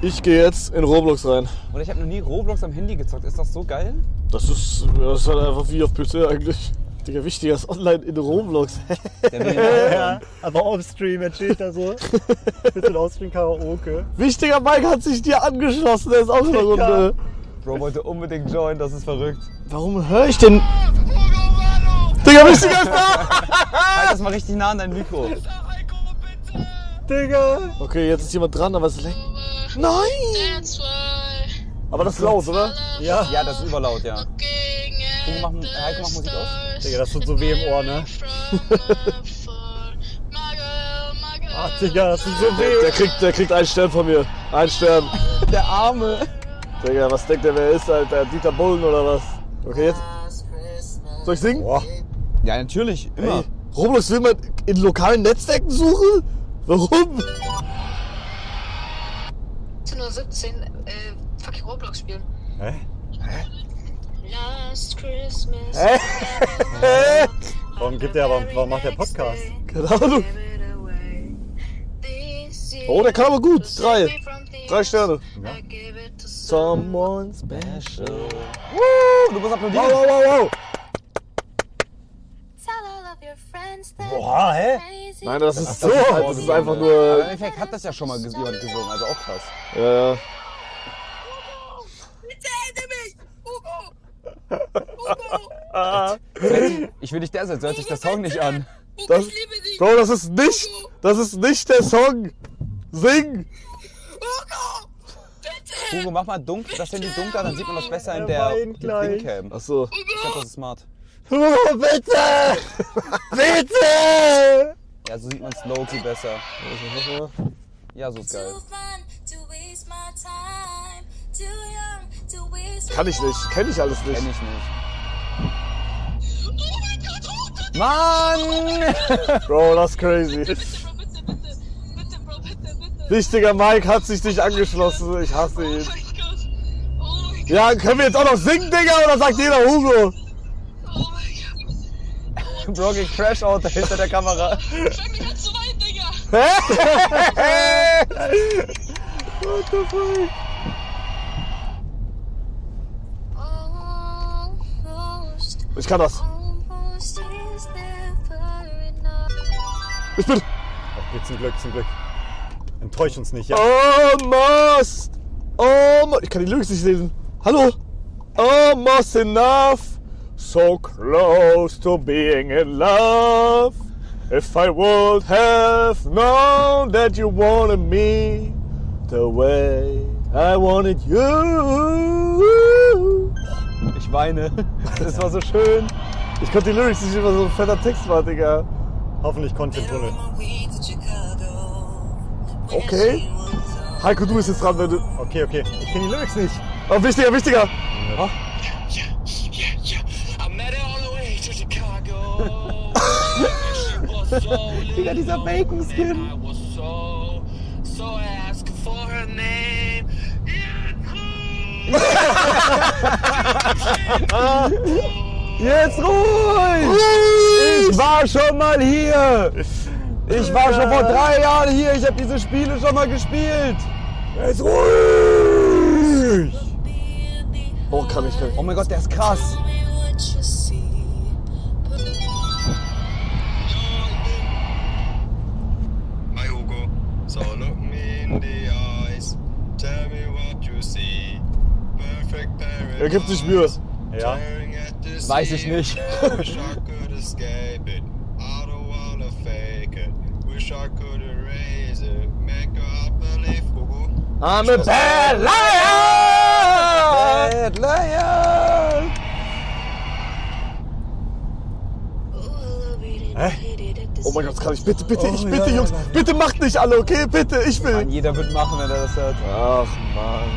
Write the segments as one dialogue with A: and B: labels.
A: Ich gehe jetzt in Roblox rein.
B: Und ich habe noch nie Roblox am Handy gezockt. Ist das so geil?
A: Das ist halt einfach wie auf PC eigentlich. Digga, wichtiger ist online in Roblox.
C: Ja, aber offstream, jetzt steht da so. Bisschen offstream Karaoke.
A: Wichtiger Mike hat sich dir angeschlossen, der ist auch in der Runde.
B: Bro wollte unbedingt joinen, das ist verrückt.
A: Warum höre ich denn? Digga, wichtiger ist da!
B: Halt das mal richtig nah an dein Mikro.
C: Digga!
A: Okay, jetzt ist jemand dran, aber es leckt. Nein! Aber das ist laut, oder?
C: Ja.
B: Ja, das ist überlaut, ja. Heiko, mach Musik aus.
C: Digga, das tut so weh im Ohr, ne? Ach, Digga, das tut so weh.
A: Der kriegt einen Stern von mir. Einen Stern.
B: Der Arme.
A: Digga, was denkt der, wer ist, Alter? Dieter Bohlen oder was? Okay, jetzt. Soll ich singen?
C: Boah.
B: Ja, natürlich, immer.
A: Ey, Roblox will man in lokalen Netzwerken suchen? Warum?
D: 17:17 Uhr, fucking Roblox spielen.
C: Hä?
D: Last Christmas.
C: Warum macht der Podcast?
A: Keine Ahnung. Oh, der kann aber gut. 3 Sterne.
C: Ja.
A: Someone special.
B: Du musst applaudieren.
A: Wow, wow, wow, wow.
C: Boah, hä?
A: Nein, das ist
C: so.
A: Das ist einfach
B: Aber
A: nur.
B: im Endeffekt hat das ja schon mal jemand gesungen, also auch krass.
A: Ja, ja.
B: Ich will nicht der sein, so hört sich der Song nicht an.
A: Das, Bro, das ist nicht der Song. Sing.
B: Hugo, mach mal dunkel, das Handy dunkler, dann sieht man das besser in der
C: weint gleich.
B: Dingcam.
A: Achso.
B: Ich glaube, das ist smart.
C: Oh, bitte! Bitte!
B: Ja, so sieht man Slowkey besser. Ja, so ist geil.
A: Kann ich nicht. Kenn ich alles nicht.
B: Kenn ich nicht. Mann!
A: Bro, das ist crazy. Wichtiger Mike hat sich nicht angeschlossen. Ich hasse ihn. Ja, können wir jetzt auch noch singen, Digga? Oder sagt jeder Hugo?
B: Bro geht Crash Out hinter der Kamera.
A: What the fuck? Ich kann das. Ich bin
C: Okay, zum Glück. Enttäusch uns nicht, ja?
A: almost. Ich kann die Lyrics nicht lesen. Hallo? Almost enough. So close to being in love. If I would have known that you wanted me the way I wanted you.
B: Ich weine. Das war so schön.
A: Ich konnte die Lyrics nicht, immer so ein fetter Text war, Digga.
C: Hoffentlich konnte ich den Tunnel.
A: Okay. Heiko, du bist jetzt dran, wenn du...
C: Okay. Ich kenne die Lyrics nicht.
A: Oh, wichtiger. Oh.
B: Digga, dieser Bacon-Skin. Jetzt ruhig! Ich war schon mal hier! Ich war schon vor 3 Jahren hier, ich habe diese Spiele schon mal gespielt!
C: Jetzt ruhig!
A: Oh, kann ich.
B: Oh mein Gott, der ist krass!
E: Hi Hugo, so look me in the eyes, tell me what you see. Perfect paradise.
A: Er gibt sich Mühe.
C: Ja.
B: Weiß ich nicht.
E: Wish I could escape it. I don't wanna fake it. Wish I could erase it. Make her believe, Hugo.
A: I'm a bad liar!
B: Bad Liar!
A: Oh mein Gott, das kann ich. Bitte, Jungs. Bitte macht nicht alle, okay? Bitte, ich will.
B: Mann, jeder wird machen, wenn er das hört.
A: Ach, Mann.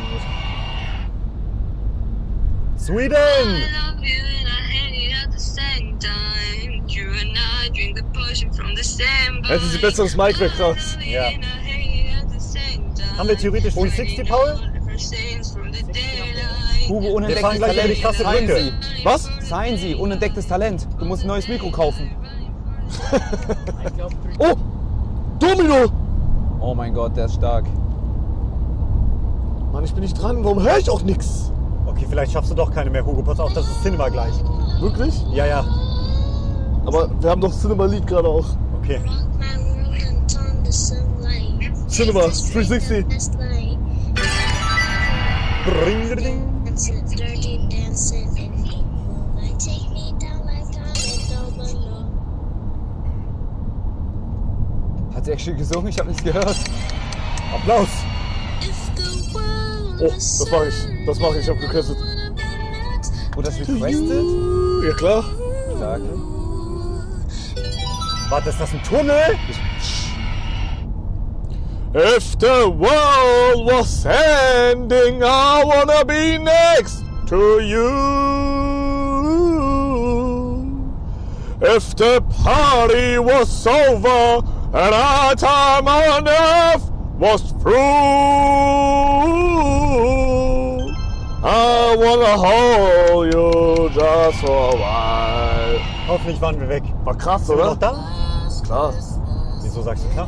C: Sweden!
A: Hätten Sie besseres Mic weg raus.
C: Ja. Haben wir theoretisch 360, Paul?
B: Hugo,
C: Wir
B: unentdecktes
C: fahren gleich über
B: Talent.
C: die krasse
B: Seien
C: Brücke.
B: Sie.
A: Was?
B: Seien Sie, unentdecktes Talent. Du musst ein neues Mikro kaufen.
A: Oh! Domino!
B: Oh mein Gott, der ist stark.
A: Mann, ich bin nicht dran. Warum höre ich auch nichts?
C: Okay, vielleicht schaffst du doch keine mehr, Hugo. Pass auf, das ist Cinema gleich.
A: Wirklich?
C: Ja, ja.
A: Aber wir haben doch Cinema Lied gerade auch.
C: Okay.
A: Cinema 360.
C: Ring, ring.
B: Hat sie actually gesungen? Ich habe nichts gehört.
C: Applaus.
A: Oh, das mache ich. Das mache ich. Ich habe requestet.
B: Wurde das requested?
A: Ja klar.
B: Danke.
C: Warte, ist das ein Tunnel?
A: If the world was ending, I wanna be next to you. If the party was over and our time on earth was through, I wanna hold you just for a while.
C: Hoffentlich waren wir weg.
A: War krass,
C: Sind wir
A: oder?
C: noch da?
A: Klar.
C: Wieso sagst du klar?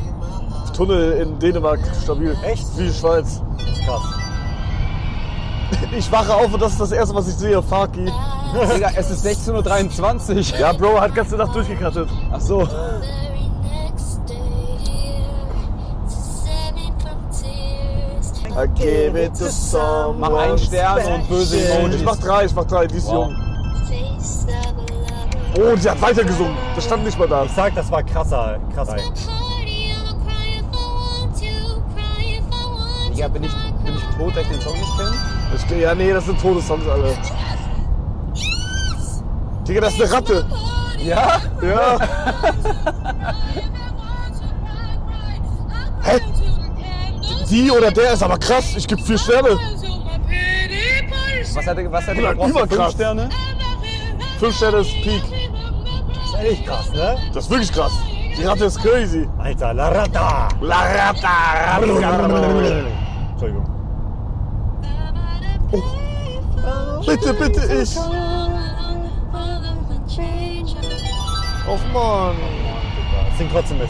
A: Tunnel in Dänemark stabil.
C: Echt?
A: Wie die Schweiz.
C: Das ist krass.
A: Ich wache auf und das ist das erste, was ich sehe. Faki.
B: Digga, es ist 16:23 Uhr.
A: Ja, Bro, hat ganze Nacht durchgekattet.
B: Ach so.
A: I gave it to someone.
B: Mach einen Stern und böse Emojis.
A: Ich mach drei, die ist
B: Wow.
A: jung. Oh, die hat weitergesungen. Das stand nicht mal da.
C: Ich sag, das war krasser.
B: Digga, bin ich tot, dass ich den Song nicht kenne?
A: Ja, nee, das sind Todessongs alle. Digga, das ist eine Ratte.
B: Ja?
A: Ja. Hä? Die oder der ist aber krass. Ich gebe 4 Sterne.
B: Was hat er
A: Bruder,
B: gebraucht?
A: überkrass.
B: 5 Sterne?
A: 5 Sterne ist Peak.
C: Das ist echt krass, ne?
A: Das ist wirklich krass. Die Ratte ist crazy.
C: Alter, La Rata.
A: La Ratta.
C: Entschuldigung.
A: Bitte, bitte ich. Och Mann.
C: Sing trotzdem mit.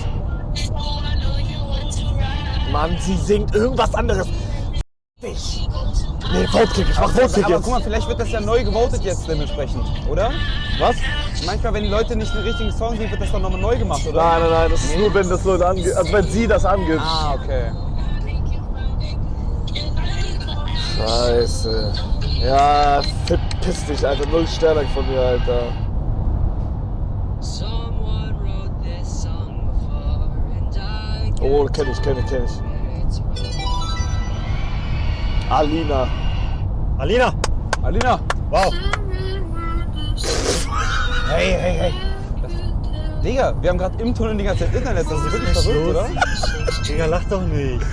A: Mann, sie singt irgendwas anderes. Ich. Nee, Vote-Kick. Ich mach Vote-Kick
B: Aber
A: jetzt.
B: guck mal, vielleicht wird das ja neu gewotet jetzt dementsprechend, oder?
A: Was?
B: Manchmal, wenn die Leute nicht den richtigen Song singen, wird das doch nochmal neu gemacht, oder?
A: Nein. Das ist nur, wenn das Leute angeht. Also, wenn sie das angibt.
B: Ah, okay.
A: Scheiße. Ja, verpiss dich, Alter. 0 Sterne von mir, Alter. Oh, kenn ich. Alina.
C: Alina.
B: Alina!
C: Wow.
B: Hey. Digga, wir haben gerade im Tunnel die ganze Zeit Internet, das ist wirklich verrückt, oder?
C: Digga, lach doch nicht.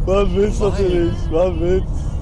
A: Man will's natürlich. Man will's.